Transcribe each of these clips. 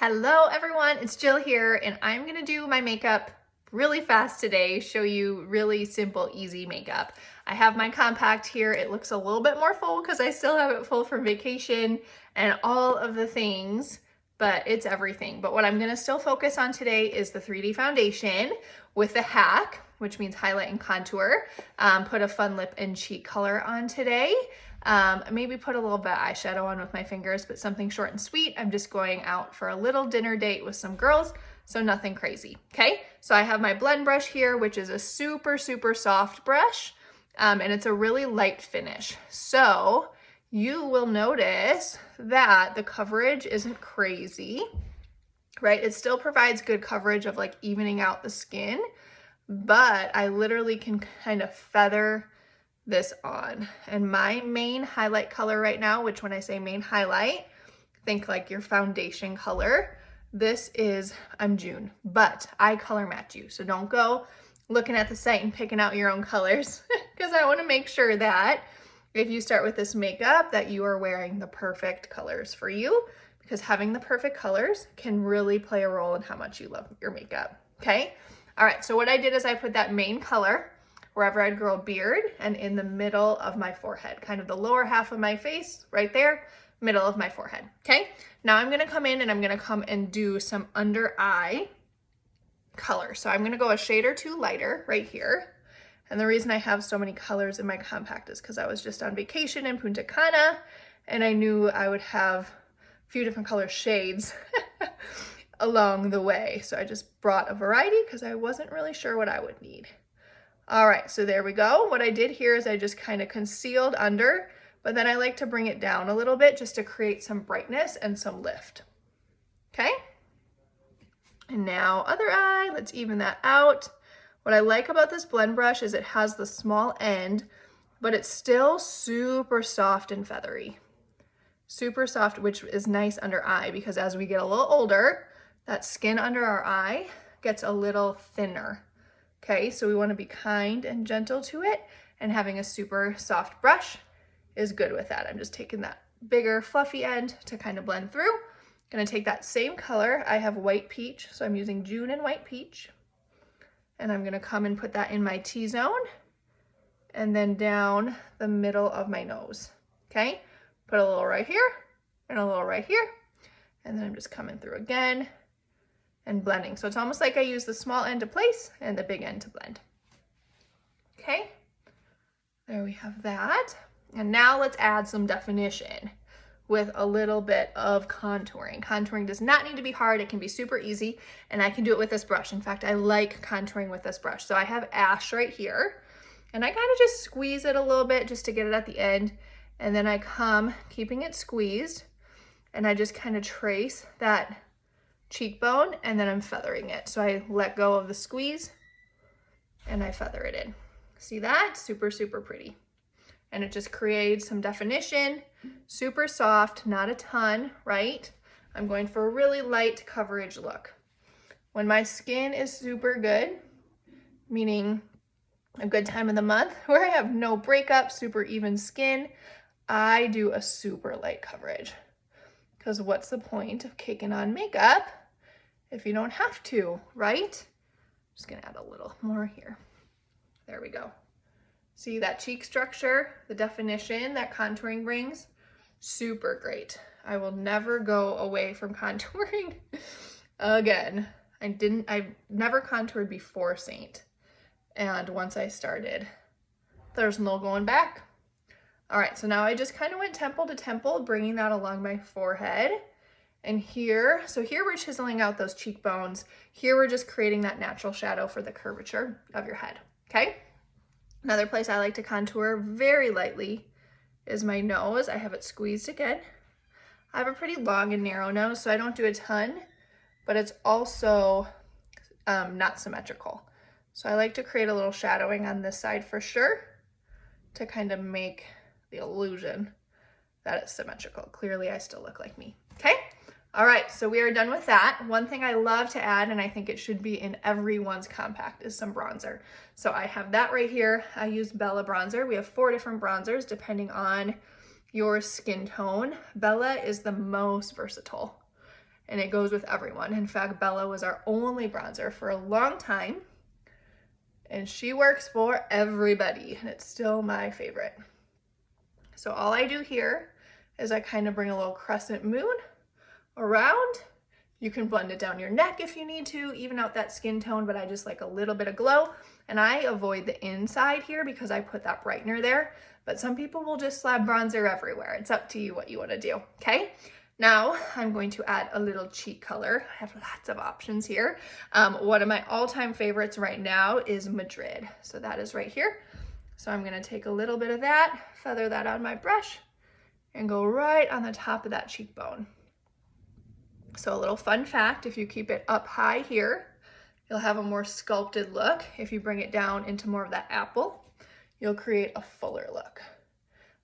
Hello everyone, it's Jill here and I'm gonna do my makeup really fast today, show you really simple, easy makeup. I have my compact here. It looks a little bit more full because I still have it full from vacation and all of the things, but it's everything. But what I'm gonna still focus on today is the 3D foundation with the hack, which means highlight and contour. Put a fun lip and cheek color on today. Maybe put a little bit of eyeshadow on with my fingers, but something short and sweet. I'm just going out for a little dinner date with some girls, so nothing crazy, okay? So I have my blend brush here, which is a super, super soft brush, and it's a really light finish. So you will notice that the coverage isn't crazy, right? It still provides good coverage of like evening out the skin, but I literally can kind of feather this on. And my main highlight color right now, which when I say main highlight, think like your foundation color. This is, I'm June, but I color match you. So don't go looking at the site and picking out your own colors because I want to make sure that if you start with this makeup that you are wearing the perfect colors for you, because having the perfect colors can really play a role in how much you love your makeup, okay? All right, so what I did is I put that main color wherever I'd grow a beard and in the middle of my forehead, kind of the lower half of my face right there, middle of my forehead, okay? Now I'm gonna come in and I'm gonna come and do some under eye color. So I'm gonna go a shade or two lighter right here. And the reason I have so many colors in my compact is because I was just on vacation in Punta Cana and I knew I would have a few different color shades along the way. So I just brought a variety because I wasn't really sure what I would need. All right, so there we go. What I did here is I just kind of concealed under, but then I like to bring it down a little bit just to create some brightness and some lift. Okay? And now other eye, let's even that out. What I like about this blend brush is it has the small end, but it's still super soft and feathery. Super soft, which is nice under eye because as we get a little older, that skin under our eye gets a little thinner. Okay, so we want to be kind and gentle to it, and having a super soft brush is good with that. I'm just taking that bigger fluffy end to kind of blend through. Gonna take that same color. I have white peach, so I'm using June and white peach. And I'm gonna come and put that in my T-zone and then down the middle of my nose, okay? Put a little right here and a little right here. And then I'm just coming through again and blending. So it's almost like I use the small end to place and the big end to blend. Okay, there we have that. And now let's add some definition with a little bit of contouring. Contouring does not need to be hard. It can be super easy and I can do it with this brush. In fact, I like contouring with this brush. So I have Ash right here and I kind of just squeeze it a little bit just to get it at the end. And then I come keeping it squeezed and I just kind of trace that cheekbone and then I'm feathering it. So I let go of the squeeze and I feather it in. See that? Super, super pretty. And it just creates some definition, super soft, not a ton, right? I'm going for a really light coverage look. When my skin is super good, meaning a good time of the month where I have no breakup, super even skin, I do a super light coverage. Because what's the point of caking on makeup if you don't have to, right? I'm just gonna add a little more here. There we go. See that cheek structure, the definition that contouring brings? Super great. I will never go away from contouring again. I've never contoured before Saint. And once I started, there's no going back. All right, so now I just kind of went temple to temple, bringing that along my forehead. And here, so here we're chiseling out those cheekbones. Here we're just creating that natural shadow for the curvature of your head, okay? Another place I like to contour very lightly is my nose. I have it squeezed again. I have a pretty long and narrow nose, so I don't do a ton, but it's also not symmetrical. So I like to create a little shadowing on this side for sure to kind of make the illusion that it's symmetrical. Clearly, I still look like me, okay? All right, so we are done with that. One thing I love to add, and I think it should be in everyone's compact, is some bronzer. So I have that right here. I use Bella bronzer. We have 4 different bronzers depending on your skin tone. Bella is the most versatile. and it goes with everyone. In fact, Bella was our only bronzer for a long time, and she works for everybody, and it's still my favorite. So all I do here is I kind of bring a little crescent moon around. You can blend it down your neck if you need to, even out that skin tone, but I just like a little bit of glow. And I avoid the inside here because I put that brightener there, but some people will just slap bronzer everywhere. It's up to you what you want to do, okay? Now I'm going to add a little cheek color. I have lots of options here. One of my all-time favorites right now is Madrid. So that is right here. So I'm gonna take a little bit of that, feather that on my brush, and go right on the top of that cheekbone. So a little fun fact, if you keep it up high here, you'll have a more sculpted look. If you bring it down into more of that apple, you'll create a fuller look.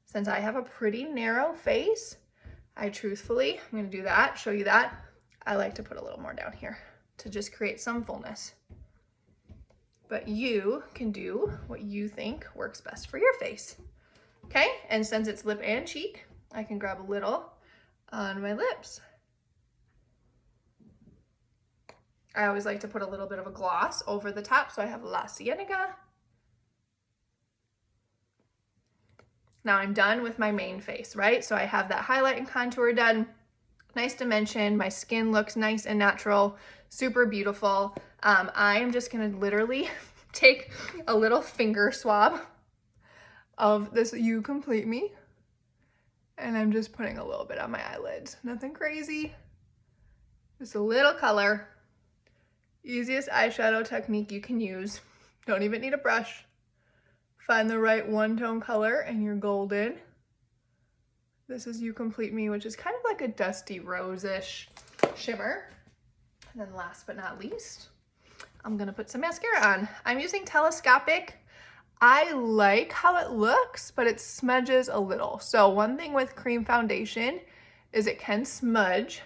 Since I have a pretty narrow face, I'm gonna do that, show you that. I like to put a little more down here to just create some fullness. But you can do what you think works best for your face. Okay, and since it's lip and cheek, I can grab a little on my lips. I always like to put a little bit of a gloss over the top, so I have La Cienega. Now I'm done with my main face, right? So I have that highlight and contour done. Nice dimension, my skin looks nice and natural, super beautiful. I am just gonna literally take a little finger swab of this You Complete Me, and I'm just putting a little bit on my eyelids. Nothing crazy, just a little color. Easiest eyeshadow technique you can use. Don't even need a brush. Find the right one-tone color and you're golden. This is You Complete Me, which is kind of like a dusty rose-ish shimmer. And then last but not least, I'm gonna put some mascara on. I'm using Telescopic. I like how it looks, but it smudges a little. So one thing with cream foundation is it can smudge.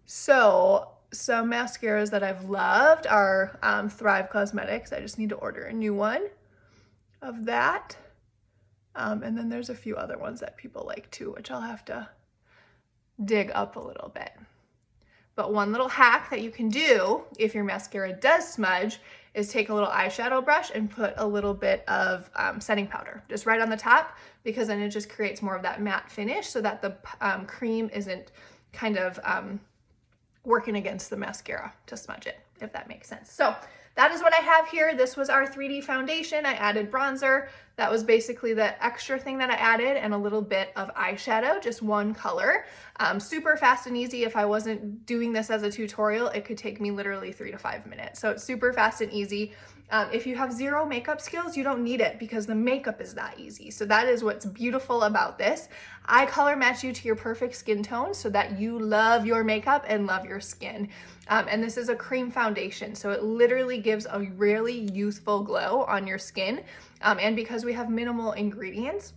So some mascaras that I've loved are Thrive Cosmetics. I just need to order a new one of that. And then there's a few other ones that people like too, which I'll have to dig up a little bit. But one little hack that you can do if your mascara does smudge is take a little eyeshadow brush and put a little bit of setting powder just right on the top, because then it just creates more of that matte finish so that the cream isn't kind of working against the mascara to smudge it, if that makes sense. So that is what I have here. This was our 3D foundation. I added bronzer. That was basically the extra thing that I added, and a little bit of eyeshadow, just one color. Super fast and easy. If I wasn't doing this as a tutorial, it could take me literally 3 to 5 minutes. So it's super fast and easy. If you have zero makeup skills, you don't need it because the makeup is that easy. So that is what's beautiful about this. I color match you to your perfect skin tone so that you love your makeup and love your skin. And this is a cream foundation, so it literally gives a really youthful glow on your skin. And because we have minimal ingredients,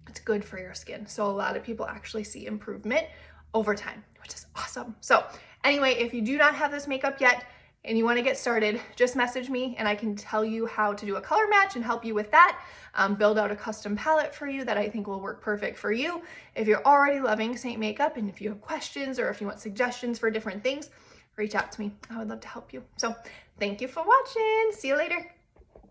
it's good for your skin. So a lot of people actually see improvement over time, which is awesome. So anyway, if you do not have this makeup yet and you want to get started, just message me and I can tell you how to do a color match and help you with that. Build out a custom palette for you that I think will work perfect for you. If you're already loving Saint Makeup and if you have questions or if you want suggestions for different things, reach out to me. I would love to help you. So thank you for watching. See you later.